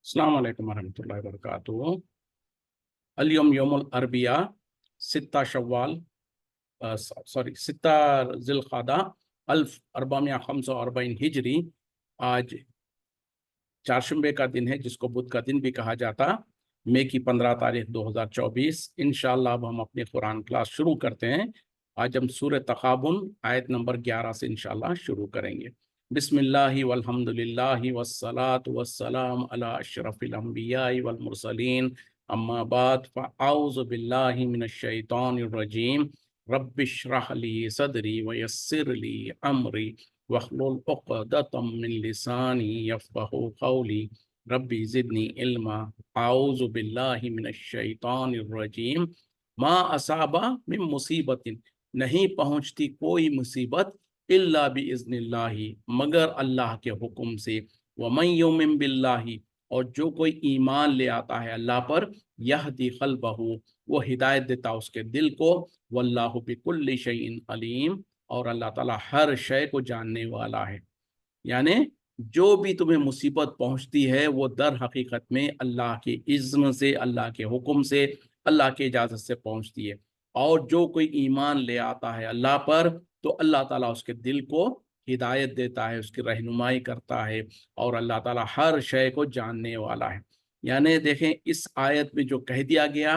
अस्सलाम वालेकुम वरहमतुल्लाहि वबरकातुहू। अल-यौम यौमुल अरबिया, सित्ता शव्वाल, सित्ता ज़िलक़ादा 1445 हिजरी। आज चारशंबे का दिन है, जिसको बुध का दिन भी कहा जाता। मई की 15 तारीख 2024। इंशाअल्लाह अब हम अपनी कुरान क्लास शुरू करते हैं। आज हम सूरह तग़ाबुन आयत नंबर 11 से इंशाअल्लाह शुरू करेंगे। बिस्मिल्लाहि वल्हम्दुलिल्लाहि वस्सलातु वस्सलाम अला अशरफिल अंबियाइ वल मुरसलीन, अम्मा बाद फ़अऊज़ु बिल्लाहि मिनश शैतानिर रजीम। रब्बिश्रह ली सदरी वयस्सिर ली अमरी वहलुल उक़दतम मिन लिसानी यफ़क़हू क़ौली रब्बी ज़िदनी इल्मा। अऊज़ु बिल्लाहि मिनश शैतानिर रजीम। मा असाबा मिन मुसीबतिन, नहीं पहुँचती कोई मुसीबत, इल्ला बिइज़्निल्लाहि, मगर अल्लाह के हुक्म से। वमन युमिन बिल्लाहि, और जो कोई ईमान ले आता है अल्लाह पर, यहदी क़ल्बहू, वो हिदायत देता उसके दिल को। वल्लाहु बिकुल्लि शैइन अलीम, और अल्लाह ताला हर शय को जानने वाला है। यानी जो भी तुम्हें मुसीबत पहुंचती है वो दर हकीकत में अल्लाह के इज़्न से, अल्लाह के हुक्म से, अल्लाह के इजाज़त से पहुंचती है। और जो कोई ईमान ले आता है अल्लाह पर, तो अल्लाह ताला उसके दिल को हिदायत देता है, उसकी रहनुमाई करता है, और अल्लाह ताला हर शय को जानने वाला है। यानी देखें, इस आयत में जो कह दिया गया,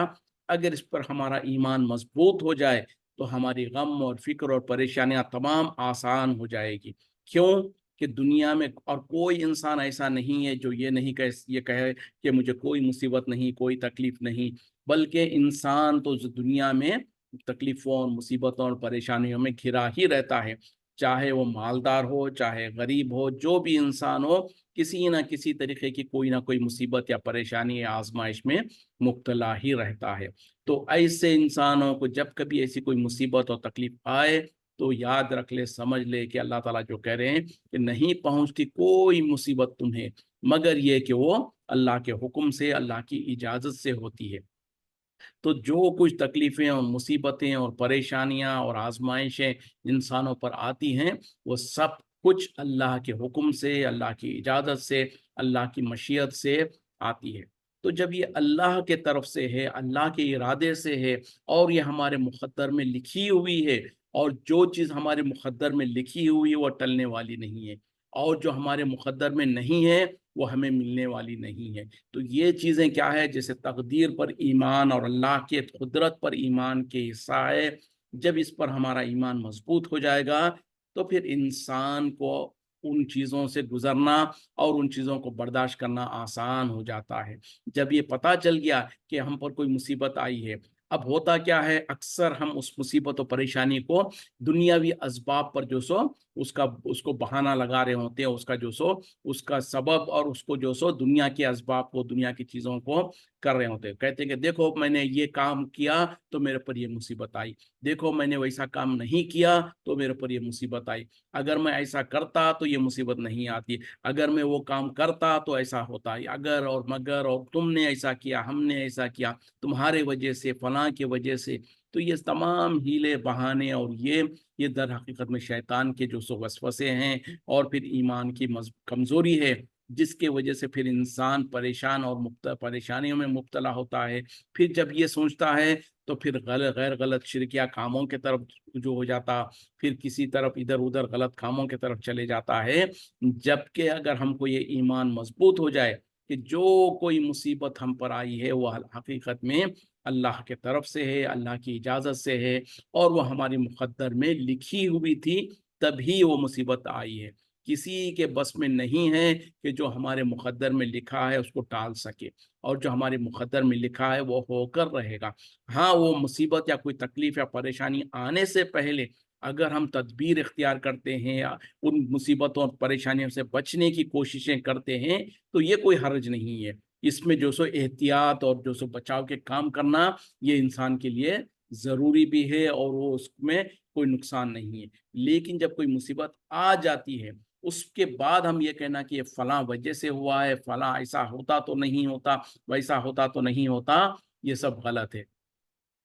अगर इस पर हमारा ईमान मजबूत हो जाए तो हमारी गम और फिक्र और परेशानियां तमाम आसान हो जाएगी। क्यों? कि दुनिया में और कोई इंसान ऐसा नहीं है जो ये कहे कि मुझे कोई मुसीबत नहीं, कोई तकलीफ नहीं। बल्कि इंसान तो दुनिया में तकलीफ़ों और मुसीबतों और परेशानियों में घिरा ही रहता है। चाहे वो मालदार हो, चाहे गरीब हो, जो भी इंसान हो, किसी न किसी तरीके की कोई ना कोई मुसीबत या परेशानी या आजमाइश में मुब्तला ही रहता है। तो ऐसे इंसानों को जब कभी ऐसी कोई मुसीबत और तकलीफ आए, तो याद रख ले, समझ ले कि अल्लाह ताला जो कह रहे हैं कि नहीं पहुंचती कोई मुसीबत तुम्हें, मगर ये कि वो अल्लाह के हुक्म से, अल्लाह की इजाज़त से होती है। तो जो कुछ तकलीफ़ें और मुसीबतें और परेशानियां और आजमाइशें इंसानों पर आती हैं, वो सब कुछ अल्लाह के हुक्म से, अल्लाह की इजाज़त से, अल्लाह की मशीयत से आती है। तो जब ये अल्लाह के तरफ से है, अल्लाह के इरादे से है, और ये हमारे मुक़द्दर में लिखी हुई है, और जो चीज़ हमारे मुक़द्दर में लिखी हुई है वो टलने वाली नहीं है, और जो हमारे मुक़द्दर में नहीं है वो हमें मिलने वाली नहीं है। तो ये चीज़ें क्या है, जैसे तकदीर पर ईमान और अल्लाह के कुदरत पर ईमान के हिस्सा है। जब इस पर हमारा ईमान मजबूत हो जाएगा, तो फिर इंसान को उन चीज़ों से गुजरना और उन चीज़ों को बर्दाश्त करना आसान हो जाता है। जब ये पता चल गया कि हम पर कोई मुसीबत आई है, अब होता क्या है, अक्सर हम उस मुसीबत और परेशानी को दुनियावी असबाब पर जो सो उसका उसको बहाना लगा रहे होते हैं, उसका जो सो उसका सबब, और उसको जो सो दुनिया के असबाब को, दुनिया की चीज़ों को कर रहे होते हैं। कहते हैं कि देखो मैंने ये काम किया तो मेरे पर ये मुसीबत आई, देखो मैंने वैसा काम नहीं किया तो मेरे पर ये मुसीबत आई, अगर मैं ऐसा करता तो ये मुसीबत नहीं आती, अगर मैं वो काम करता तो ऐसा होता है, अगर और मगर, और तुमने ऐसा किया, हमने ऐसा किया, तुम्हारे वजह से, फलां के वजह से। तो ये तमाम हीले बहाने और ये दर हकीकत में शैतान के जो सो वसवसे हैं, और फिर ईमान की कमज़ोरी है, जिसके वजह से फिर इंसान परेशान और परेशानियों में मुब्तला होता है। फिर जब ये सोचता है तो फिर गैर गलत शिरकिया कामों की तरफ जो हो जाता, फिर किसी तरफ इधर उधर गलत कामों की तरफ चले जाता है। जबकि अगर हमको ये ईमान मजबूत हो जाए कि जो कोई मुसीबत हम पर आई है वो हकीकत में अल्लाह के तरफ से है, अल्लाह की इजाज़त से है, और वो हमारी मुक़द्दर में लिखी हुई थी, तभी वो मुसीबत आई है। किसी के बस में नहीं है कि जो हमारे मुक़द्दर में लिखा है उसको टाल सके, और जो हमारे मुक़द्दर में लिखा है वो होकर रहेगा। हाँ, वो मुसीबत या कोई तकलीफ़ या परेशानी आने से पहले अगर हम तदबीर इख्तियार करते हैं, या उन मुसीबतों और परेशानियों से बचने की कोशिशें करते हैं, तो ये कोई हर्ज नहीं है। इसमें जो सो एहतियात और जो सो बचाव के काम करना, ये इंसान के लिए ज़रूरी भी है, और वो उसमें कोई नुकसान नहीं है। लेकिन जब कोई मुसीबत आ जाती है, उसके बाद हम ये कहना कि ये फलां वजह से हुआ है, फलां ऐसा होता तो नहीं होता, वैसा होता तो नहीं होता, ये सब गलत है।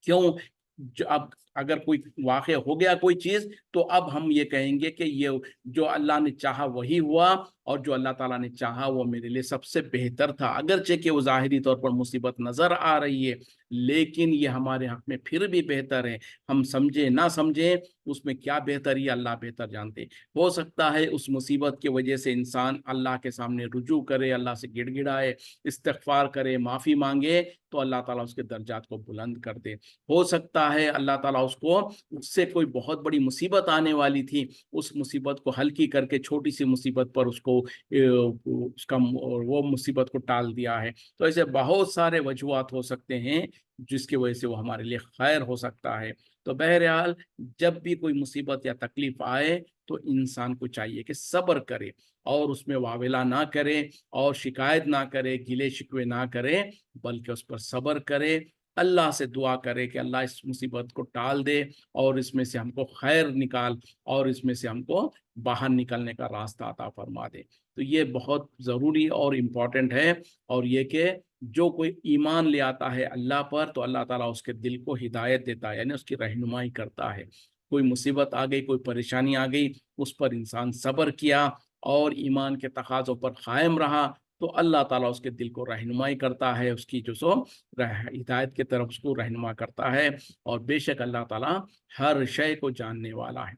क्यों? जो अब अगर कोई वाक़या हो गया कोई चीज़, तो अब हम ये कहेंगे कि ये जो अल्लाह ने चाहा वही हुआ, और जो अल्लाह ताला ने चाहा वो मेरे लिए सबसे बेहतर था। अगरचे कि वो ज़ाहिरी तौर पर मुसीबत नज़र आ रही है, लेकिन ये हमारे हक़ में फिर भी बेहतर है। हम समझे ना समझे, उसमें क्या बेहतर है अल्लाह बेहतर जानते। हो सकता है उस मुसीबत की वजह से इंसान अल्लाह के सामने रुजू करे, अल्लाह से गिड़गिड़ाए, इस्तिग़फ़ार करे, माफ़ी मांगे, तो अल्लाह ताला उसके दर्जात को बुलंद कर दे। हो सकता है अल्लाह ताला उसको, उससे कोई बहुत बड़ी मुसीबत आने वाली थी, उस मुसीबत को हल्की करके छोटी सी मुसीबत पर उसको उसका वो मुसीबत को टाल दिया है। तो ऐसे बहुत सारे वजूहात हो सकते हैं जिसकी वजह से वो हमारे लिए खैर हो सकता है। तो बहरहाल जब भी कोई मुसीबत या तकलीफ आए, तो इंसान को चाहिए कि सब्र करे और उसमें वावेला ना करे और शिकायत ना करे, गिले शिकवे ना करे, बल्कि उस पर सब्र करे, अल्लाह से दुआ करे कि अल्लाह इस मुसीबत को टाल दे और इसमें से हमको खैर निकाल, और इसमें से हमको बाहर निकलने का रास्ता अता फरमा दे। तो ये बहुत ज़रूरी और इम्पोर्टेंट है। और ये कि जो कोई ईमान ले आता है अल्लाह पर, तो अल्लाह ताला उसके दिल को हिदायत देता है, यानी उसकी रहनुमाई करता है। कोई मुसीबत आ गई, कोई परेशानी आ गई, उस पर इंसान सब्र किया और ईमान के तकाज़ों पर कायम रहा, तो अल्लाह ताला उसके दिल को रहनुमाई करता है, उसकी जो सो हिदायत की तरफ उसको रहनुमा करता है। और बेशक अल्लाह ताला हर शय को जानने वाला है।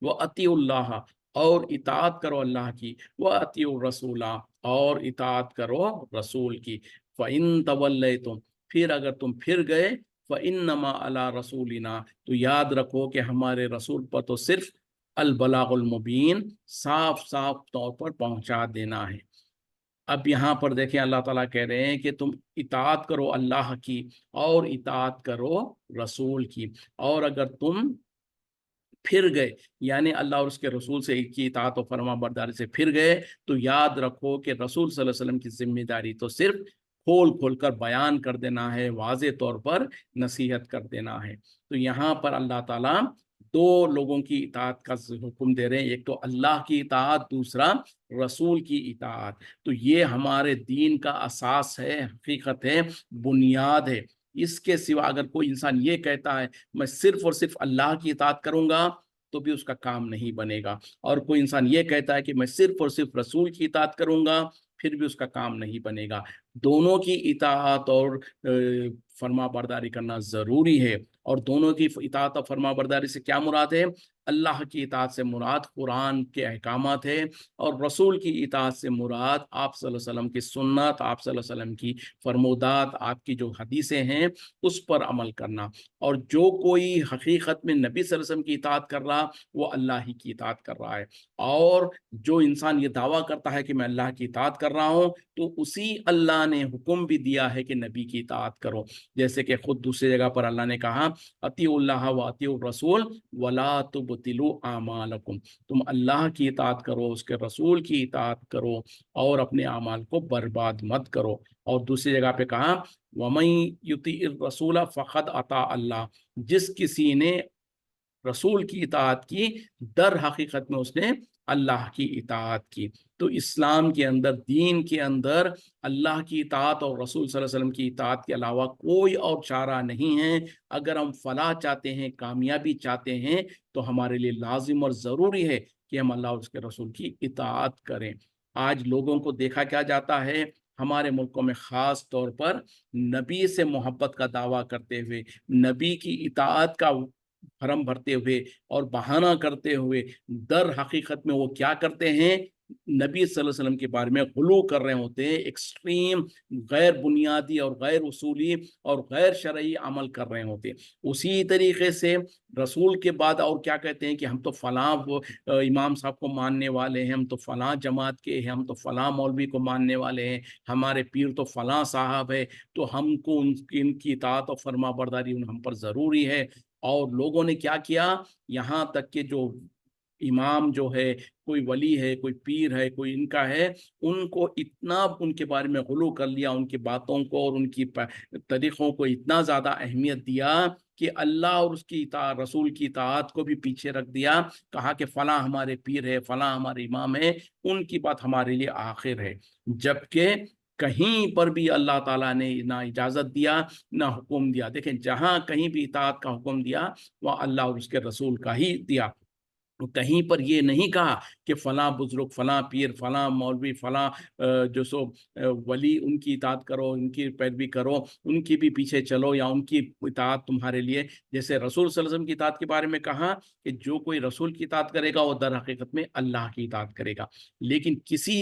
व अतीउल्लाह, और इताअत करो अल्लाह की, व अतीउर रसूला, और इताअत करो रसूल की। फ़इन तवल्लैतुम, फिर अगर तुम फिर गए, फ़इन्नमा अला रसूलिना, तो याद रखो कि हमारे रसूल पर तो सिर्फ अल बलागुल मुबीन, साफ साफ तौर पर पहुंचा देना है। अब यहाँ पर देखें अल्लाह ताला कह रहे हैं कि तुम इताअत करो अल्लाह की और इताअत करो रसूल की। और अगर तुम फिर गए, यानी अल्लाह और उसके रसूल से की इताअत और फरमा बरदारी से फिर गए, तो याद रखो कि रसूल सल्लल्लाहु अलैहि वसल्लम की जिम्मेदारी तो सिर्फ खोल खोल कर बयान कर देना है, वाज़े तौर पर नसीहत कर देना है। तो यहाँ पर अल्लाह ताला दो लोगों की इताअत का हुक्म दे रहे हैं, एक तो अल्लाह की इताअत, दूसरा रसूल की इताअत। तो ये हमारे दीन का असास है, हकीकत है, बुनियाद है। इसके सिवा अगर कोई इंसान ये कहता है मैं सिर्फ और सिर्फ अल्लाह की इताअत करूंगा, तो भी उसका काम नहीं बनेगा। और कोई इंसान ये कहता है कि मैं सिर्फ और सिर्फ रसूल की इताअत करूंगा, फिर भी उसका काम नहीं बनेगा। दोनों की इताअत और फरमा बरदारी करना ज़रूरी है। और दोनों की इताअत और फरमा बरदारी से क्या मुराद है? अल्लाह की इताअत से मुराद कुरान के अहकामात है, और रसूल की इताअत से मुराद आप सल्लल्लाहु अलैहि वसल्लम की सुन्नत, आप सल्लल्लाहु अलैहि वसल्लम की फरमोदात, आपकी जो हदीसें हैं उस पर अमल करना। और जो कोई हकीकत में नबी सल्लल्लाहु अलैहि वसल्लम की इताअत कर रहा, वो अल्लाह ही की इताअत कर रहा है। और जो इंसान ये दावा करता है कि मैं अल्लाह की इताअत कर रहा हूँ, तो उसी अल्लाह ने हुक्म भी दिया है कि नबी की इताअत करो। जैसे कि खुद दूसरी जगह पर अल्लाह ने कहा अतीउल्लाह व अतीउर रसूल वला तुबतिलु आमालकुम, तुम अल्लाह की इताअत करो, उसके रसूल की इताअत करो, और अपने अमाल को बर्बाद मत करो। और दूसरी जगह पे कहा वमन युतिइर रसूला फ़क़द अता अल्लाह, जिस किसी ने रसूल की इताअत की, दर हकीकत में उसने अल्लाह की इताअत की। तो इस्लाम के अंदर, दीन के अंदर अल्लाह की इताअत और रसूल सल्लल्लाहु अलैहि वसल्लम की इताअत के अलावा कोई और चारा नहीं है। अगर हम फलाह चाहते हैं, कामयाबी चाहते हैं, तो हमारे लिए लाजिम और ज़रूरी है कि हम अल्लाह और उसके रसूल की इताअत करें। आज लोगों को देखा क्या जाता है, हमारे मुल्कों में ख़ास तौर पर नबी से मोहब्बत का दावा करते हुए, नबी की इताअत का भरम भरते हुए और बहाना करते हुए, दर हकीकत में वो क्या करते हैं, नबी सल्लल्लाहु अलैहि वसल्लम के बारे में गुलू कर रहे होते हैं, एक्सट्रीम गैर बुनियादी और गैर उसूली और गैर शरई अमल कर रहे होते हैं। उसी तरीके से रसूल के बाद और क्या कहते हैं कि हम तो फलां इमाम साहब को मानने वाले हैं, हम तो फलां जमात के हैं, हम तो फलां मौलवी को मानने वाले हैं, हमारे पीर तो फलां साहब है, तो हमको उनकी इनकी इताअत और फरमा बरदारी हम पर ज़रूरी है। और लोगों ने क्या किया, यहाँ तक कि जो इमाम जो है, कोई वली है, कोई पीर है, कोई इनका है, उनको इतना उनके बारे में गुलू कर लिया, उनकी बातों को और उनकी तरीक़ों को इतना ज़्यादा अहमियत दिया कि अल्लाह और उसकी इताअत, रसूल की इताअत को भी पीछे रख दिया। कहा कि फ़लाँ हमारे पीर है, फ़लाँ हमारे इमाम है, उनकी बात हमारे लिए आखिर है। जबकि कहीं पर भी अल्लाह ताला ने ना इजाज़त दिया ना हुक्म दिया। देखें, जहाँ कहीं भी इताअत का हुक्म दिया वह अल्लाह और उसके रसूल का ही दिया। कहीं पर ये नहीं कहा कि फलां बुजुर्ग, फलां पीर, फलां मौलवी, फलां जो सो वली, उनकी इताअत करो, उनकी पैरवी करो, उनकी भी पीछे चलो या उनकी इताअत तुम्हारे लिए। जैसे रसूल सल्लल्लाहु अलैहि वसल्लम की इताअत के बारे में कहा कि जो कोई रसूल की इताअत करेगा वो दर हकीकत में अल्लाह की इताअत करेगा। लेकिन किसी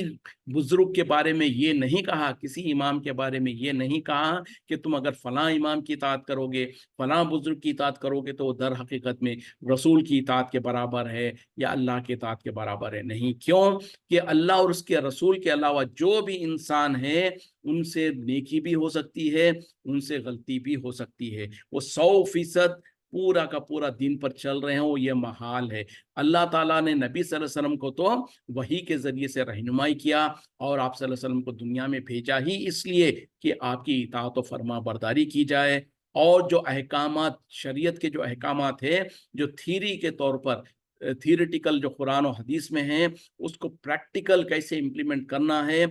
बुजुर्ग के बारे में ये नहीं कहा, किसी इमाम के बारे में ये नहीं कहा कि तुम अगर फलां इमाम की इताअत करोगे, फलां बुजुर्ग की इताअत करोगे तो वो दर हकीकत में रसूल की इताअत के बराबर है या अल्लाह के इताअत के बराबर है। नहीं, क्यों कि अल्लाह और उसके रसूल के अलावा जो भी इंसान है उनसे नेकी भी हो सकती है, उनसे गलती भी हो सकती है। वो 100% पूरा का पूरा दिन पर चल रहे हो, ये महाल है। अल्लाह ताला ने नबी सल्लल्लाहु अलैहि वसल्लम को तो वही के जरिए से रहनुमाई किया और आप सल्लल्लाहु अलैहि वसल्लम को दुनिया में भेजा ही इसलिए कि आपकी इताअत और फर्मा बरदारी की जाए, और जो अहकामात, शरीयत के जो अहकामात है, जो थीरी के तौर पर, थियोरिटिकल जो कुरान और हदीस में है, उसको प्रैक्टिकल कैसे इम्प्लीमेंट करना है,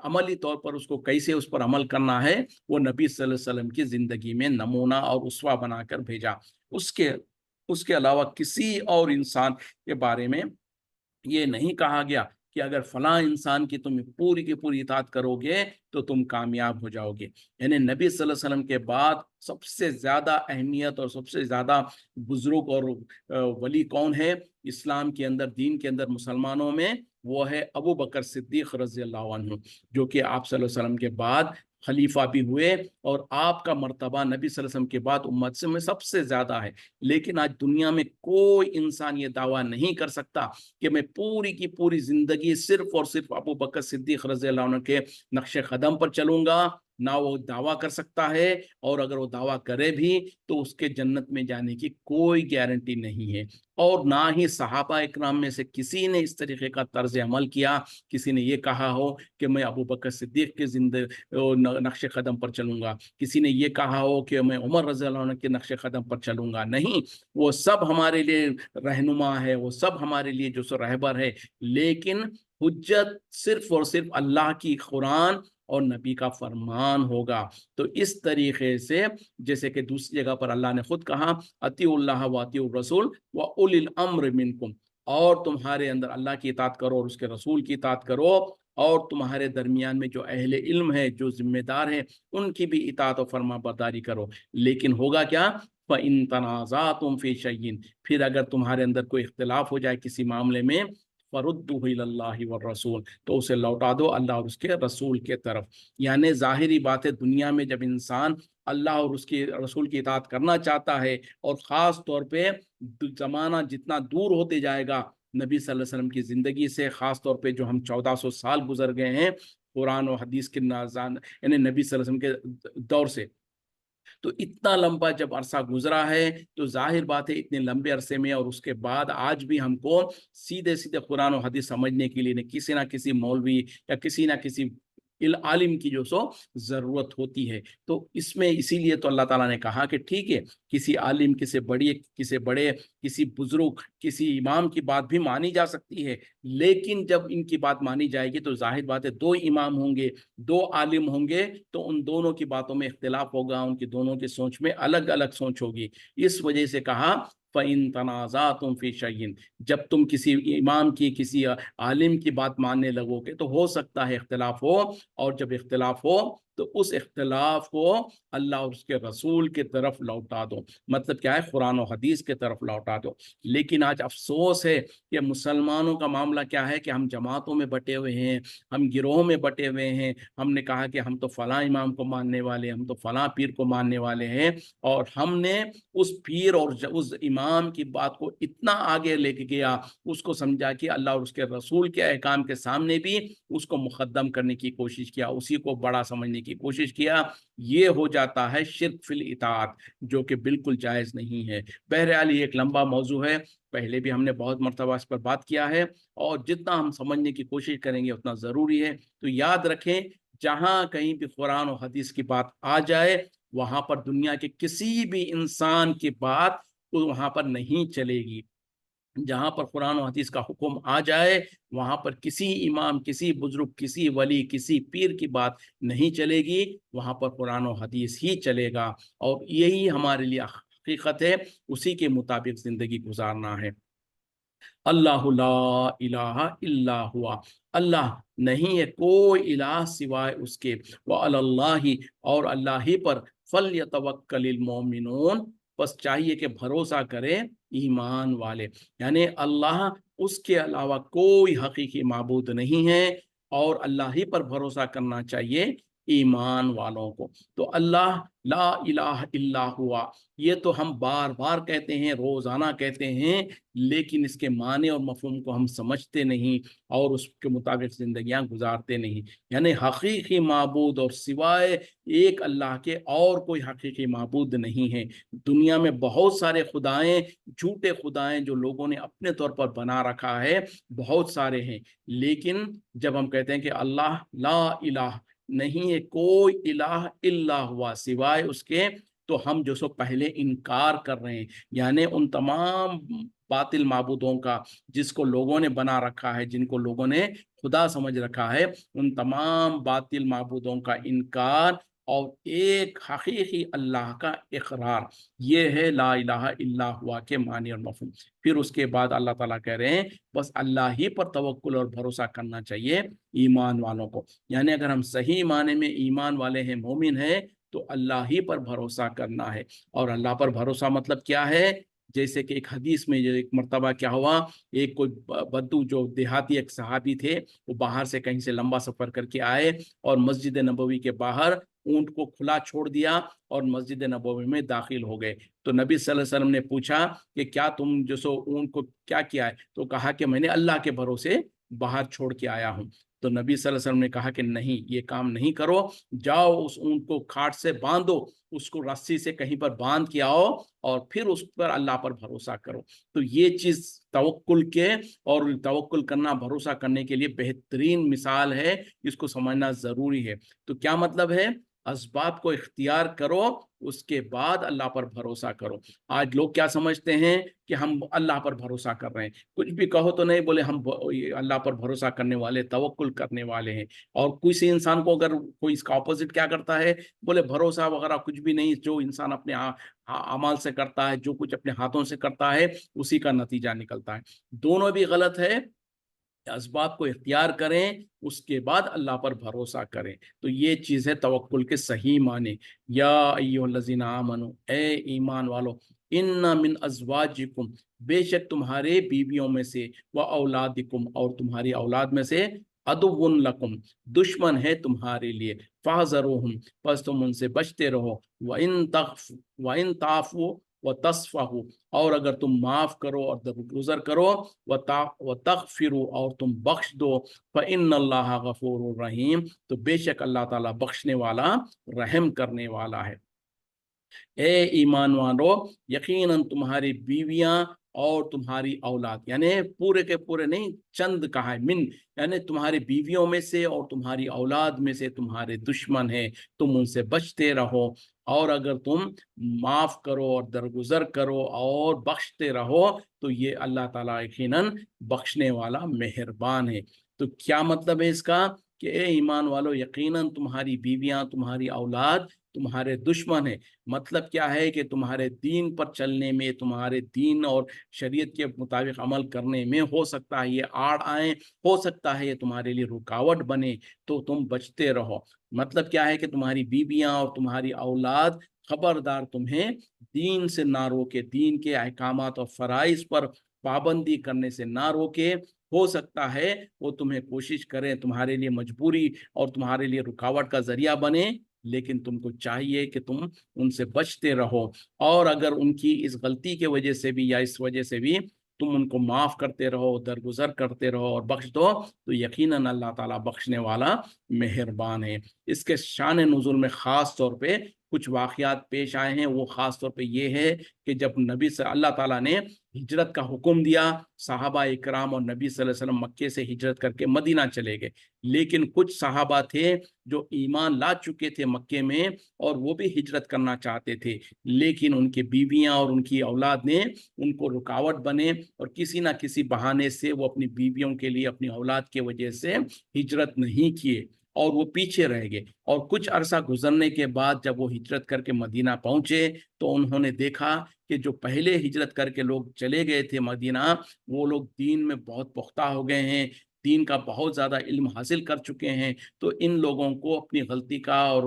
अमली तौर पर उसको कैसे उस पर अमल करना है, वो नबी सल्लल्लाहु अलैहि वसल्लम की जिंदगी में नमूना और उसवा बनाकर भेजा। उसके उसके अलावा किसी और इंसान के बारे में ये नहीं कहा गया कि अगर फलां इंसान की तुम पूरी की पूरी इताअत करोगे तो तुम कामयाब हो जाओगे। यानी नबी सल्लल्लाहु अलैहि वसल्लम के बाद सबसे ज्यादा अहमियत और सबसे ज्यादा बुजुर्ग और वली कौन है इस्लाम के अंदर, दीन के अंदर, मुसलमानों में? वो है अबू बकर सिद्दीक रजी अल्लाह अन्हु, जो कि आप सल्लल्लाहु अलैहि वसल्लम के बाद खलीफा भी हुए, और आपका मर्तबा नबी सल्लल्लाहु अलैहि वसल्लम के बाद उम्मत से में सबसे ज्यादा है। लेकिन आज दुनिया में कोई इंसान ये दावा नहीं कर सकता कि मैं पूरी की पूरी जिंदगी सिर्फ और सिर्फ अबू बकर सिद्दीक रज़ी अल्लाह अन्हु के नक्शे कदम पर चलूंगा। ना वो दावा कर सकता है, और अगर वो दावा करे भी तो उसके जन्नत में जाने की कोई गारंटी नहीं है। और ना ही सहाबा इकराम में से किसी ने इस तरीके का तर्ज अमल किया, किसी ने ये कहा हो कि मैं अबू बकर सिद्दीक के नक्शे कदम पर चलूंगा, किसी ने ये कहा हो कि मैं उमर रज़ी अल्लाह अन्हु के नक्शे कदम पर चलूंगा। नहीं, वो सब हमारे लिए रहनुमा है, वो सब हमारे लिए जो सो रहबर है। लेकिन हुज्जत सिर्फ और सिर्फ अल्लाह की कुरान और नबी का फरमान होगा। तो इस तरीके से, जैसे कि दूसरी जगह पर अल्लाह ने खुद कहा, अतीउल्लाह व अतीउर रसूल व उलिल अम्र मिनकुम, और तुम्हारे अंदर अल्लाह की इताअत करो और उसके रसूल की इताअत करो, और तुम्हारे दरमियान में जो अहले इल्म है, जो जिम्मेदार है, उनकी भी इताअत और फर्मा बरदारी करो। लेकिन होगा क्या? फ़इन तनाज़अतुम फ़ी शैइन, फिर अगर तुम्हारे अंदर कोई इख्तिलाफ हो जाए किसी मामले में, फरुद्दुहु इलल्लाहि व रसूल, तो उसे लौटा दो अल्लाह और उसके रसूल के तरफ। यानी जाहिरी बात है, दुनिया में जब इंसान अल्लाह और उसके रसूल की इताअत करना चाहता है, और ख़ास तौर पे ज़माना जितना दूर होते जाएगा नबी सल्लल्लाहु अलैहि वसल्लम की ज़िंदगी से, ख़ास तौर पे जो हम 1400 साल गुजर गए हैं कुरान और हदीस के नाज़ान, यानी नबी सल्लल्लाहु अलैहि वसल्लम के दौर से, तो इतना लंबा जब अरसा गुजरा है, तो जाहिर बात है इतने लंबे अरसे में और उसके बाद आज भी हमको सीधे सीधे कुरान और हदीस समझने के लिए किसी ना किसी मौलवी या किसी ना किसी आलिम की जो सो जरूरत होती है। तो इसमें इसीलिए तो अल्लाह ताला ने कहा कि ठीक है, किसी आलिम, किसी बुजुर्ग, किसी इमाम की बात भी मानी जा सकती है, लेकिन जब इनकी बात मानी जाएगी तो जाहिर बात है दो इमाम होंगे, दो आलिम होंगे, तो उन दोनों की बातों में इख्तिलाफ होगा, उनकी दोनों की सोच में अलग अलग सोच होगी। इस वजह से कहा फ़इन तनाज़अतुम फ़ी शैइन, जब तुम किसी इमाम की, किसी आलिम की बात मानने लगोगे तो हो सकता है इख्तिलाफ हो, और जब इख्तिलाफ हो तो उस इख्तिलाफ को अल्लाह और उसके रसूल की तरफ लौटा दो। मतलब क्या है? कुरान और हदीस की तरफ लौटा दो। लेकिन आज अफसोस है कि मुसलमानों का मामला क्या है कि हम जमातों में बटे हुए हैं, हम गिरोह में बटे हुए हैं। हमने कहा कि हम तो फलां इमाम को मानने वाले, हम तो फलां पीर को मानने वाले हैं, और हमने उस पीर और उस इमाम की बात को इतना आगे लेके गया, उसको समझा कि अल्लाह और उसके रसूल के अहकाम के सामने भी उसको मुकद्दम करने की कोशिश किया, उसी को बड़ा समझने की कोशिश किया। ये हो जाता है शिर्क फिल इताअत, जो कि बिल्कुल जायज़ नहीं है। बहरहाल ये एक लंबा मौजू है, पहले भी हमने बहुत मरतबा इस पर बात किया है, और जितना हम समझने की कोशिश करेंगे उतना ज़रूरी है। तो याद रखें, जहाँ कहीं भी कुरान और हदीस की बात आ जाए, वहाँ पर दुनिया के किसी भी इंसान की बात वहाँ पर नहीं चलेगी। जहाँ पर कुरान और हदीस का हुक्म आ जाए वहाँ पर किसी इमाम, किसी बुजुर्ग, किसी वली, किसी पीर की बात नहीं चलेगी, वहाँ पर कुरान और हदीस ही चलेगा। और यही हमारे लिए हकीकत है, उसी के मुताबिक ज़िंदगी गुजारना है। अल्लाहु ला इलाहा इल्ला हुआ, अल्लाह नहीं है कोई इलाह सिवाय उसके, व अलल्लाहि, और अल्लाह ही पर फल्यतवक्कलिल मोमिनून, बस चाहिए कि भरोसा करें ईमान वाले। यानी अल्लाह, उसके अलावा कोई हकीकी माबूद नहीं है, और अल्लाह ही पर भरोसा करना चाहिए ईमान वालों को। तो अल्लाह ला इलाहा इल्ला हुआ, ये तो हम बार बार कहते हैं, रोजाना कहते हैं, लेकिन इसके माने और मफहूम को हम समझते नहीं और उसके मुताबिक जिंदगियां गुजारते नहीं। यानी हकीकी माबूद और सिवाय एक अल्लाह के और कोई हकीकी माबूद नहीं है। दुनिया में बहुत सारे खुदाएं, झूठे खुदाएं जो लोगों ने अपने तौर पर बना रखा है, बहुत सारे हैं। लेकिन जब हम कहते हैं कि अल्लाह ला इलाह, नहीं है कोई इलाह इल्ला हुआ सिवाय उसके, तो हम जो सो पहले इनकार कर रहे हैं। यानी उन तमाम बातिल माबूदों का जिसको लोगों ने बना रखा है, जिनको लोगों ने खुदा समझ रखा है, उन तमाम बातिल माबूदों का इनकार और एक हकीकी अल्लाह का इकरार, ये है ला इलाहा इल्ला हुआ के मानी और मफहूम। फिर उसके बाद अल्लाह ताला कह रहे हैं बस अल्लाह ही पर तवक्कुल और भरोसा करना चाहिए ईमान वालों को। यानी अगर हम सही माने में ईमान वाले हैं, मोमिन हैं, तो अल्लाह ही पर भरोसा करना है। और अल्लाह पर भरोसा मतलब क्या है? जैसे कि एक हदीस में जो एक मर्तबा क्या हुआ, एक कोई बद्दू जो देहाती एक सहाबी थे, वो बाहर से कहीं से लंबा सफर करके आए और मस्जिद नबवी के बाहर ऊंट को खुला छोड़ दिया और मस्जिद नबवी में दाखिल हो गए। तो नबी सल्लल्लाहु अलैहि वसल्लम ने पूछा कि क्या तुम जो सो ऊंट को क्या किया है? तो कहा कि मैंने अल्लाह के भरोसे बाहर छोड़ के आया हूँ। तो नबी सल्लल्लाहु अलैहि वसल्लम ने कहा कि नहीं, ये काम नहीं करो, जाओ उस ऊंट को खाट से बांधो, उसको रस्सी से कहीं पर बांध के आओ और फिर उस पर अल्लाह पर भरोसा करो। तो ये चीज तवक्कुल के, और तवक्कुल करना भरोसा करने के लिए बेहतरीन मिसाल है, इसको समझना जरूरी है। तो क्या मतलब है? असबाब को इख्तियार करो, उसके बाद अल्लाह पर भरोसा करो। आज लोग क्या समझते हैं कि हम अल्लाह पर भरोसा कर रहे हैं, कुछ भी कहो तो नहीं, बोले हम अल्लाह पर भरोसा करने वाले, तवक्कुल करने वाले हैं। और किसी इंसान को अगर कोई इसका ऑपोजिट क्या करता है, बोले भरोसा वगैरह कुछ भी नहीं, जो इंसान अपने अमाल से करता है, जो कुछ अपने हाथों से करता है, उसी का नतीजा निकलता है। दोनों भी गलत है। असबाब को इख्तियार करें, उसके बाद अल्लाह पर भरोसा करें। तो ये चीज़ है तवक्कुल के सही माने। या अय्युहल्लज़ीना आमनू, ए ईमान वालो, इन्ना मिन अज़वाजिकुम, बेशक तुम्हारे बीवियों में से, व औलादिकुम, और तुम्हारी औलाद में से, अदुव्वुन लकुम, दुश्मन है तुम्हारे लिए, फ़हज़रूहुम, बस तुम उनसे बचते रहो। व इन ताफ़ू व तस्फ़हू, और अगर तुम माफ़ करो और दरगुजर करो, व तग़फ़िरू, और तुम बख्श दो, फ़इन्नल्लाह गफ़ूरुर रहीम, तो बेशक अल्लाह ताला बख्शने वाला, रहम करने वाला है। ए ईमान वालो, यकीनन तुम्हारी बीवियां और तुम्हारी औलाद, यानी पूरे के पूरे नहीं, चंद कहा है, मिन, यानी तुम्हारी बीवियों में से और तुम्हारी औलाद में से तुम्हारे दुश्मन हैं, तुम उनसे बचते रहो। और अगर तुम माफ करो और दरगुजर करो और बख्शते रहो, तो ये अल्लाह ताला यकीनन बख्शने वाला, मेहरबान है। तो क्या मतलब है इसका? कि ए ईमान वालो, यकीनन तुम्हारी बीवियां, तुम्हारी औलाद तुम्हारे दुश्मन है। मतलब क्या है कि तुम्हारे दीन पर चलने में, तुम्हारे दीन और शरीयत के मुताबिक अमल करने में हो सकता है ये आड़ आए, हो सकता है ये तुम्हारे लिए रुकावट बने, तो तुम बचते रहो। मतलब क्या है कि तुम्हारी बीबियां और तुम्हारी औलाद, खबरदार तुम्हें दीन से ना रोके, दीन के अहकामात और फराइज पर पाबंदी करने से ना रोके। हो सकता है वो तुम्हें कोशिश करें, तुम्हारे लिए मजबूरी और तुम्हारे लिए रुकावट का जरिया बने, लेकिन तुमको चाहिए कि तुम उनसे बचते रहो। और अगर उनकी इस गलती के वजह से भी या इस वजह से भी तुम उनको माफ करते रहो, दरगुजर करते रहो और बख्श दो, तो यकीनन अल्लाह ताला बख्शने वाला, मेहरबान है। इसके शान नुज़ुल में खास तौर पे कुछ वाक़यात पेश आए हैं, वो ख़ास तौर पे ये है कि जब नबी से अल्लाह ताला ने हिजरत का हुक्म दिया, सहाबा इकराम और नबी सल्लल्लाहु अलैहि वसल्लम मक्के से हिजरत करके मदीना चले गए। लेकिन कुछ सहाबा थे जो ईमान ला चुके थे मक्के में और वो भी हिजरत करना चाहते थे, लेकिन उनकी बीवियां और उनकी औलाद ने उनको रुकावट बने और किसी ना किसी बहाने से वो अपनी बीवियों के लिए, अपनी औलाद की वजह से हिजरत नहीं किए और वो पीछे रह गए। और कुछ अरसा गुजरने के बाद जब वो हिजरत करके मदीना पहुंचे तो उन्होंने देखा कि जो पहले हिजरत करके लोग चले गए थे मदीना, वो लोग दीन में बहुत पुख्ता हो गए हैं, दीन का बहुत ज़्यादा इल्म हासिल कर चुके हैं। तो इन लोगों को अपनी गलती का और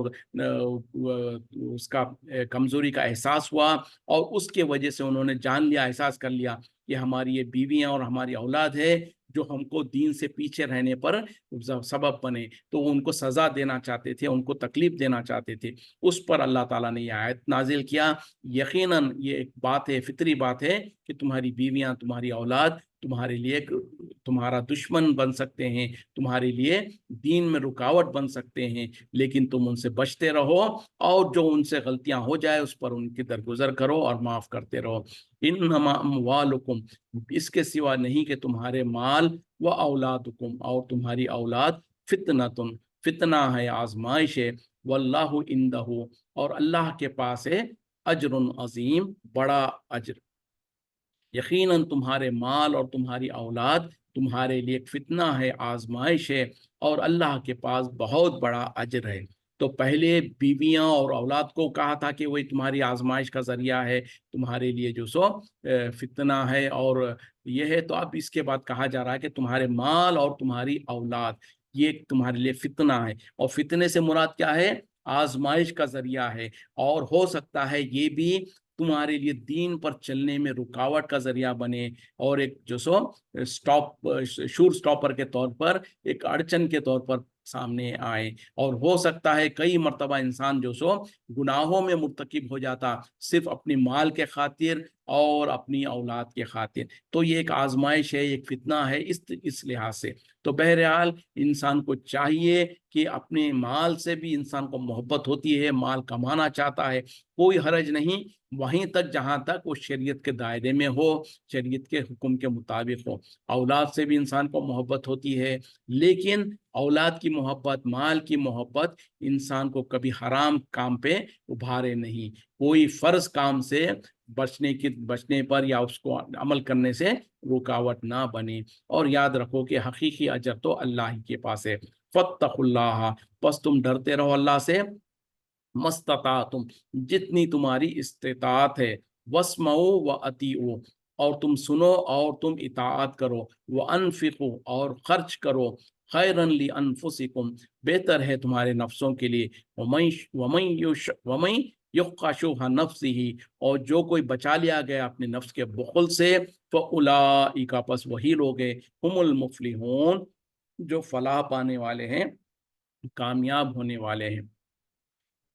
उसका कमज़ोरी का एहसास हुआ और उसके वजह से उन्होंने जान लिया, एहसास कर लिया कि हमारी ये बीवियां और हमारी औलाद है जो हमको दीन से पीछे रहने पर सबब बने, तो उनको सज़ा देना चाहते थे, उनको तकलीफ देना चाहते थे। उस पर अल्लाह ताला ने यह आयत नाजिल किया, यकीनन ये एक बात है, फितरी बात है कि तुम्हारी बीवियां, तुम्हारी औलाद तुम्हारे लिए तुम्हारा दुश्मन बन सकते हैं, तुम्हारे लिए दीन में रुकावट बन सकते हैं, लेकिन तुम उनसे बचते रहो और जो उनसे गलतियां हो जाए उस पर उनकी दरगुजर करो और माफ़ करते रहो। इन्नमा अम्वालुकुम, इसके सिवा नहीं कि तुम्हारे माल, व औलादुकुम, और तुम्हारी औलाद, फितनतुन, फितना है, आजमाइश है, वल्लाहु इंदहु, और अल्लाह के पास है अजरुन अजीम, बड़ा अजर। यकीनन तुम्हारे माल और तुम्हारी औलाद तुम्हारे लिए एक फितना है, आजमाइश है, और अल्लाह के पास बहुत बड़ा अजर है। तो पहले बीवियां और औलाद को कहा था कि वही तुम्हारी आजमाइश का जरिया है, तुम्हारे लिए जो सो फितना है और ये है। तो अब इसके बाद कहा जा रहा है कि तुम्हारे माल और तुम्हारी औलाद ये तुम्हारे लिए फितना है, और फितने से मुराद क्या है? आजमाइश का जरिया है, और हो सकता है ये भी तुम्हारे लिए दीन पर चलने में रुकावट का जरिया बने और एक जो सो शूर स्टॉपर के तौर पर, एक अड़चन के तौर पर सामने आए। और हो सकता है कई मर्तबा इंसान जो सो गुनाहों में मुर्तकिब हो जाता सिर्फ अपनी माल के खातिर और अपनी औलाद के खातिर। तो ये एक आजमाइश है, एक फितना है इस लिहाज से। तो बहरहाल इंसान को चाहिए कि अपने माल से भी इंसान को मोहब्बत होती है, माल कमाना चाहता है, कोई हरज नहीं, वहीं तक जहां तक वो शरीयत के दायरे में हो, शरीयत के हुक्म के मुताबिक हो। औलाद से भी इंसान को मोहब्बत होती है, लेकिन औलाद की मोहब्बत, माल की मोहब्बत इंसान को कभी हराम काम पे उभारे नहीं, कोई फर्ज काम से बचने पर या उसको अमल करने से रुकावट ना बने। और याद रखो कि हकीकी अजर तो अल्लाह ही के पास है। फत्तकुल्लाह, बस तुम डरते रहो अल्लाह से, मस्ततातुम, जितनी तुम्हारी इस्तिताअत है, वस्मऊ व अतीऊ, और तुम सुनो और तुम इताअत करो, व अनफिकू, और खर्च करो, खैरन ली अनफुसिकुम, बेहतर है तुम्हारे नफ्सों के लिए, वमई युक्काशुहा नफ्सिही, और जो कोई बचा लिया गया अपने नफ्स के बुखल से, फउलाइका, पस वही लोग हैं, हुमुल मुफलिहून, जो फलाह पाने वाले हैं, कामयाब होने वाले हैं।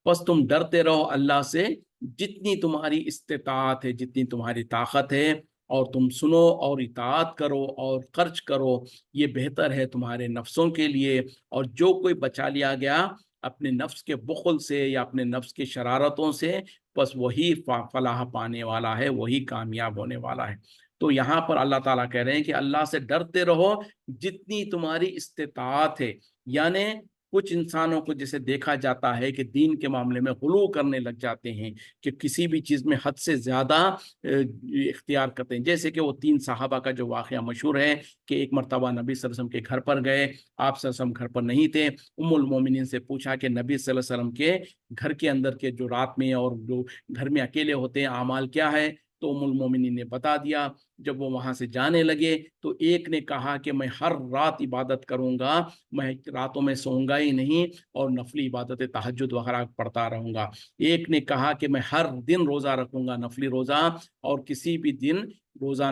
बस तुम डरते रहो अल्लाह से, जितनी तुम्हारी इस्तिताअत है, जितनी तुम्हारी ताकत है, और तुम सुनो और इताअत करो और खर्च करो, ये बेहतर है तुम्हारे नफ्सों के लिए। और जो कोई बचा लिया गया अपने नफ्स के बुखल से या अपने नफ्स की शरारतों से, बस वही फलाह पाने वाला है, वही कामयाब होने वाला है। तो यहाँ पर अल्लाह ताला कह रहे हैं कि अल्लाह से डरते रहो जितनी तुम्हारी इस्तिताअत है। यानी कुछ इंसानों को जैसे देखा जाता है कि दीन के मामले में गुलू करने लग जाते हैं, कि किसी भी चीज़ में हद से ज़्यादा इख्तियार करते हैं। जैसे कि वो 3 साहबा का जो वाक़या मशहूर है कि एक मरतबा नबी सल्लल्लाहु अलैहि वसल्लम के घर पर गए, आप सल्लल्लाहु अलैहि वसल्लम घर पर नहीं थे। उम्मुल मोमिनीन से पूछा कि नबी सल्लल्लाहु अलैहि वसल्लम के घर के अंदर के जो रात में और जो घर में अकेले होते हैं आमाल क्या है? तो उम्मुल मोमिनीन ने बता दिया। जब वो वहाँ से जाने लगे तो एक ने कहा कि मैं हर रात इबादत करूँगा, मैं रातों में सोऊंगा ही नहीं और नफली इबादत तहज्जुद वगैरह पढ़ता रहूँगा। एक ने कहा कि मैं हर दिन रोज़ा रखूँगा, नफली रोज़ा, और किसी भी दिन रोज़ा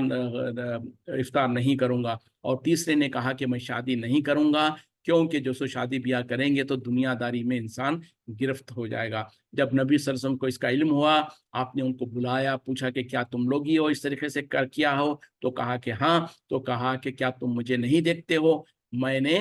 इफ्तार नहीं करूँगा। और तीसरे ने कहा कि मैं शादी नहीं करूँगा, क्योंकि जो सो शादी ब्याह करेंगे तो दुनियादारी में इंसान गिरफ्त हो जाएगा। जब नबी सल्लल्लाहु अलैहि वसल्लम को इसका इल्म हुआ, आपने उनको बुलाया, पूछा कि क्या तुम लोग ही हो इस तरीके से किया हो? तो कहा कि हाँ। तो कहा कि क्या तुम मुझे नहीं देखते हो? मैंने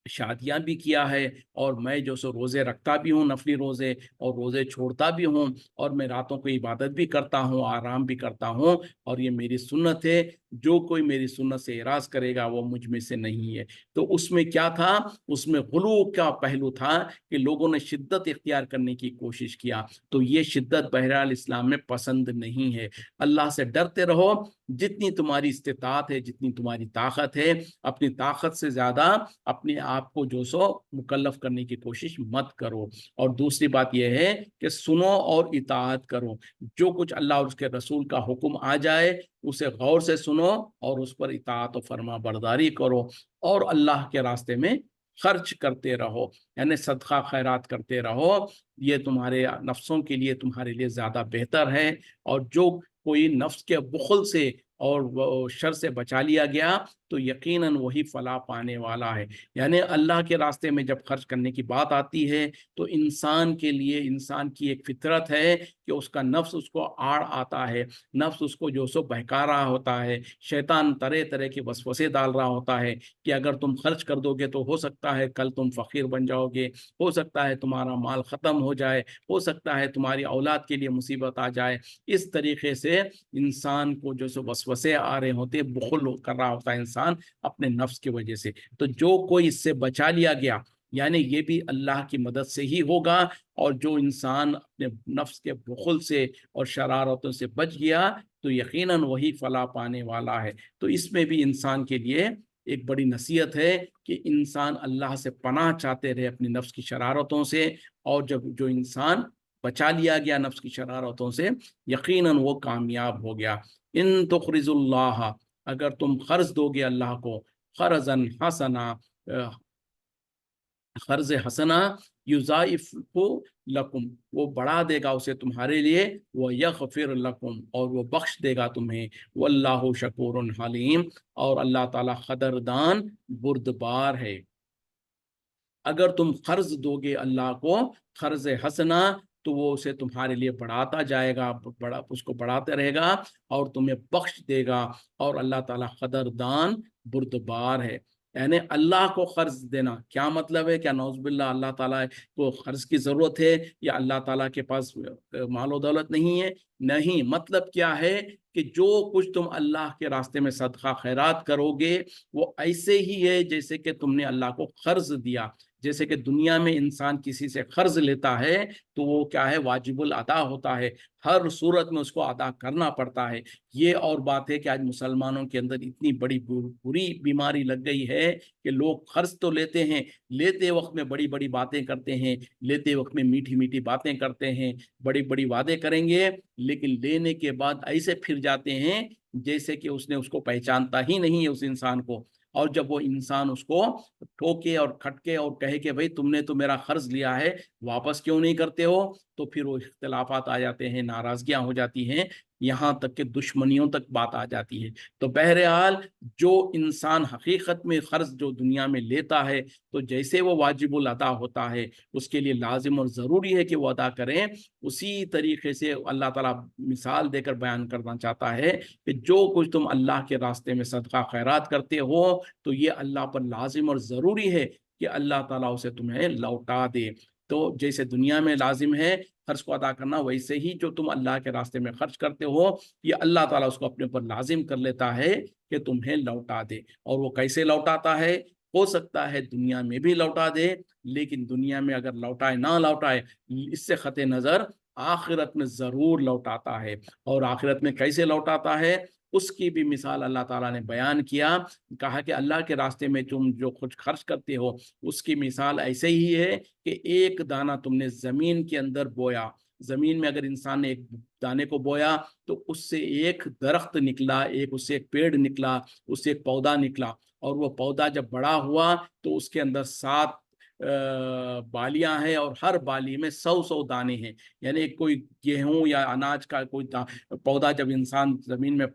शादियां भी किया है, और मैं जो सो रोज़े रखता भी हूँ, नफली रोज़े, और रोज़े छोड़ता भी हूँ, और मैं रातों को इबादत भी करता हूँ, आराम भी करता हूँ, और ये मेरी सुन्नत है। जो कोई मेरी सुन्नत से इराज करेगा वो मुझ में से नहीं है। तो उसमें क्या था, उसमें गुलू का पहलू था कि लोगों ने शिद्दत इख्तियार करने की कोशिश किया। तो ये शिद्दत बहरहाल इस्लाम में पसंद नहीं है। अल्लाह से डरते रहो, जितनी तुम्हारी इस्तिताअत है, जितनी तुम्हारी ताकत है, अपनी ताकत से ज़्यादा अपने आप को जो सो मुकल्लफ करने की कोशिश मत करो। और दूसरी बात यह है कि सुनो और इताअत करो। जो कुछ अल्लाह और उसके रसूल का हुक्म आ जाए उसे गौर से सुनो और उस पर इताअत और फर्मा बरदारी करो, और अल्लाह के रास्ते में खर्च करते रहो, यानी सदका खैरात करते रहो। ये तुम्हारे नफ्सों के लिए, तुम्हारे लिए ज़्यादा बेहतर है। और जो कोई नफ्स के बुखल से और वो शर से बचा लिया गया तो यकीनन वही फलाह पाने वाला है। यानी अल्लाह के रास्ते में जब खर्च करने की बात आती है तो इंसान के लिए, इंसान की एक फितरत है कि उसका नफ्स उसको आड़ आता है, नफ्स उसको जो सो बहका रहा होता है, शैतान तरह तरह के वसवसे डाल रहा होता है कि अगर तुम खर्च कर दोगे तो हो सकता है कल तुम फ़कीर बन जाओगे, हो सकता है तुम्हारा माल ख़त्म हो जाए, हो सकता है तुम्हारी औलाद के लिए मुसीबत आ जाए। इस तरीके से इंसान को जो सो वसवसे आ रहे होते, बुखल कर रहा होता है इंसान अपने नफ्स की वजह से। तो जो कोई इससे बचा लिया गया, यानी ये भी अल्लाह की मदद से ही होगा। और जो इंसान अपने नफ्स के बुखल से और शरारतों से बच गया तो यकीनन वही फलाह पाने वाला है। तो इसमें भी इंसान के लिए एक बड़ी नसीहत है कि इंसान अल्लाह से पनाह चाहते रहे अपनी नफ्स की शरारतों से। और जब जो इंसान बचा लिया गया नफ्स की शरारतों से, यकीनन वो कामयाब हो गया। इन तुखरिजुल्लाह, अगर तुम कर्ज दोगे अल्लाह को, खरजन हसना, कर्ज हसना, युजाइफु लकुम, वो बढ़ा देगा उसे तुम्हारे लिए, वह यगफिर लकुम, और वो बख्श देगा तुम्हें, वल्लाहु शकूरुन हलीम, और अल्लाह ताला कदरदान बुर्दबार है। अगर तुम कर्ज दोगे अल्लाह को, कर्ज हसना, तो वो उसे तुम्हारे लिए बढ़ाता जाएगा, बड़ा उसको बढ़ाते रहेगा और तुम्हें बख्श देगा। और अल्लाह ताला कदरदान बुर्दबार है। यानी अल्लाह को कर्ज देना क्या मतलब है? क्या नौजुबिल्लाह अल्लाह ताला को कर्ज की जरूरत है, या अल्लाह ताला के पास मालो दौलत नहीं है? नहीं, मतलब क्या है कि जो कुछ तुम अल्लाह के रास्ते में सदका खैरात करोगे वो ऐसे ही है जैसे कि तुमने अल्लाह को कर्ज दिया। जैसे कि दुनिया में इंसान किसी से कर्ज लेता है तो वो क्या है, वाजिबुल अदा होता है, हर सूरत में उसको अदा करना पड़ता है। ये और बात है कि आज मुसलमानों के अंदर इतनी बड़ी बुरी बीमारी लग गई है कि लोग कर्ज तो लेते हैं, लेते वक्त में बड़ी बड़ी बातें करते हैं, लेते वक्त में मीठी मीठी बातें करते हैं, बड़ी बड़ी वादे करेंगे, लेकिन लेने के बाद ऐसे फिर जाते हैं जैसे कि उसने उसको पहचानता ही नहीं है उस इंसान को। और जब वो इंसान उसको ठोके और खटके और कहे कि भाई तुमने तो मेरा कर्ज लिया है, वापस क्यों नहीं करते हो, तो फिर वो इख्तिलाफात आ जाते हैं, नाराजगियां हो जाती हैं, यहाँ तक कि दुश्मनियों तक बात आ जाती है। तो बहरहाल जो इंसान हकीकत में कर्ज जो दुनिया में लेता है तो जैसे वो वाजिबुल अदा होता है, उसके लिए लाजिम और ज़रूरी है कि वो अदा करें। उसी तरीके से अल्लाह ताला मिसाल देकर बयान करना चाहता है कि जो कुछ तुम अल्लाह के रास्ते में सदका खैरात करते हो तो ये अल्लाह पर लाजिम और ज़रूरी है कि अल्लाह ताला उसे तुम्हें लौटा दे। तो जैसे दुनिया में लाजिम है खर्च को अदा करना, वैसे ही जो तुम अल्लाह के रास्ते में खर्च करते हो ये अल्लाह ताला उसको अपने ऊपर लाजिम कर लेता है कि तुम्हें लौटा दे। और वो कैसे लौटाता है? हो सकता है दुनिया में भी लौटा दे, लेकिन दुनिया में अगर लौटाए ना लौटाए, इससे खते नज़र आखिरत में ज़रूर लौटाता है। और आखिरत में कैसे लौटाता है उसकी भी मिसाल अल्लाह ताला ने बयान किया। कहा कि अल्लाह के रास्ते में तुम जो कुछ खर्च करते हो उसकी मिसाल ऐसे ही है कि एक दाना तुमने ज़मीन के अंदर बोया। ज़मीन में अगर इंसान ने एक दाने को बोया तो उससे एक दरख्त निकला, एक उससे एक पेड़ निकला, उससे एक पौधा निकला। और वो पौधा जब बड़ा हुआ तो उसके अंदर 7 बालियां हैं और हर बाली में 100-100 दाने हैं। यानी कोई गेहूं या अनाज का कोई पौधा जब इंसान जमीन में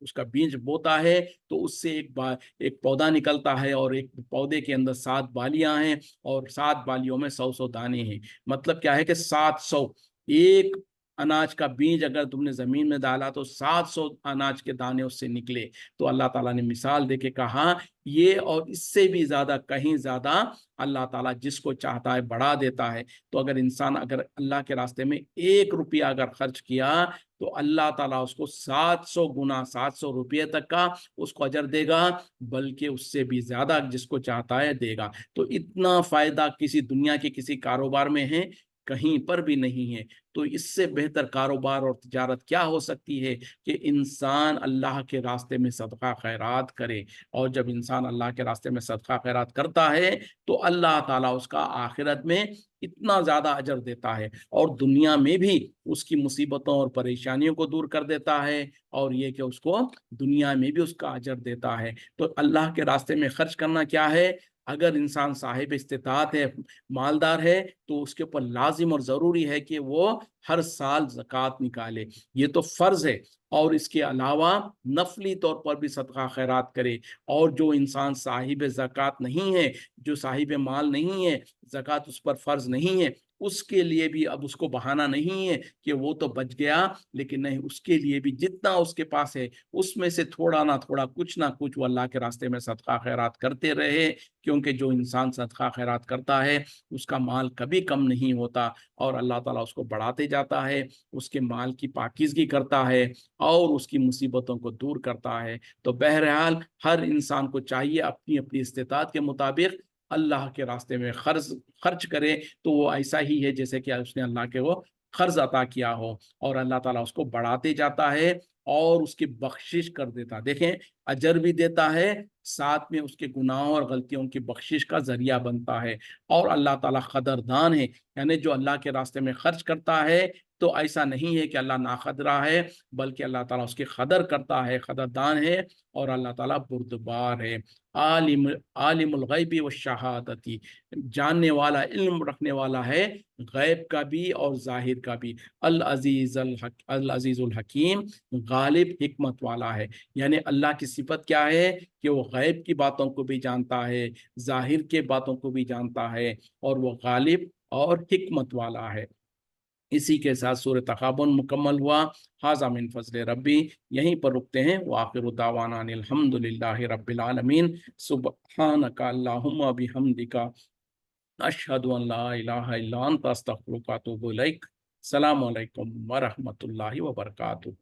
उसका बीज बोता है तो उससे एक पौधा निकलता है, और एक पौधे के अंदर 7 बालियां हैं और 7 बालियों में 100-100 दाने हैं। मतलब क्या है कि 700, एक अनाज का बीज अगर तुमने ज़मीन में डाला तो 700 अनाज के दाने उससे निकले। तो अल्लाह ताला ने मिसाल दे के कहा ये और इससे भी ज़्यादा, कहीं ज़्यादा अल्लाह ताला जिसको चाहता है बढ़ा देता है। तो अगर इंसान अगर अल्लाह के रास्ते में 1 रुपया अगर खर्च किया तो अल्लाह ताला उसको 700 गुना, 700 रुपये तक का उसको अजर देगा, बल्कि उससे भी ज़्यादा जिसको चाहता है देगा। तो इतना फ़ायदा किसी दुनिया के किसी कारोबार में है, कहीं पर भी नहीं है। तो इससे बेहतर कारोबार और तिजारत क्या हो सकती है कि इंसान अल्लाह के रास्ते में सदका खैरात करे। और जब इंसान अल्लाह के रास्ते में सदका खैरात करता है तो अल्लाह ताला उसका आखिरत में इतना ज़्यादा अजर देता है और दुनिया में भी उसकी मुसीबतों और परेशानियों को दूर कर देता है, और ये कि उसको दुनिया में भी उसका अजर देता है। तो अल्लाह के रास्ते में खर्च करना क्या है? अगर इंसान साहिब इस्तिताअत है, मालदार है, तो उसके ऊपर लाजिम और ज़रूरी है कि वो हर साल ज़कात निकाले। ये तो फ़र्ज़ है। और इसके अलावा नफली तौर पर भी सदका खैरात करे। और जो इंसान साहिब ज़कात नहीं है, जो साहिब माल नहीं है, ज़कात उस पर फ़र्ज़ नहीं है, उसके लिए भी अब उसको बहाना नहीं है कि वो तो बच गया, लेकिन नहीं, उसके लिए भी जितना उसके पास है उसमें से थोड़ा ना थोड़ा, कुछ ना कुछ वो अल्लाह के रास्ते में सदका खैरात करते रहे। क्योंकि जो इंसान सदका खैरात करता है उसका माल कभी कम नहीं होता और अल्लाह ताला उसको बढ़ाते जाता है, उसके माल की पाकीज़गी करता है और उसकी मुसीबतों को दूर करता है। तो बहरहाल हर इंसान को चाहिए अपनी अपनी इस्तिताअत के मुताबिक अल्लाह के रास्ते में खर्च करे। तो वो ऐसा ही है जैसे कि उसने अल्लाह के वो कर्ज अता किया हो, और अल्लाह ताला उसको बढ़ाते जाता है और उसकी बख्शिश कर देता। देखें, अजर भी देता है, साथ में उसके गुनाहों और गलतियों की बख्शिश का जरिया बनता है। और अल्लाह ताला कदरदान है, यानी जो अल्लाह के रास्ते में खर्च करता है तो ऐसा नहीं है कि अल्लाह नाखदरा है, बल्कि अल्लाह ताला उसकी कदर करता है, कदरदान है, और अल्लाह ताला बुर्दबार है। आलिमुल गैबी व शहादती, जानने वाला, इल्म रखने वाला है गैब का भी और जाहिर का भी। अल अजीजुल हकीम, गालिब हिकमत वाला है। यानी अल्लाह की सिफत क्या है कि वो गैब की बातों को भी जानता है, जाहिर के बातों को भी जानता है, और वो गालिब और हिकमत वाला है। इसी के साथ सूरह तग़ाबुन मुकम्मल हुआ। हाज़ा मिन फ़ज़्ल रब्बी, यहीं पर रुकते हैं। व आखिरु दावाना अनिल हम्दुलिल्लाहि रब्बिल आलमीन। सुब्हानका अल्लाहुम्मा बिहम्दिका अशहदु अन ला इलाहा इल्ला अंता अस्तग़फिरुका व अतूबु इलैक। अस्सलामु अलैकुम व रहमतुल्लाहि व बरकातुहू।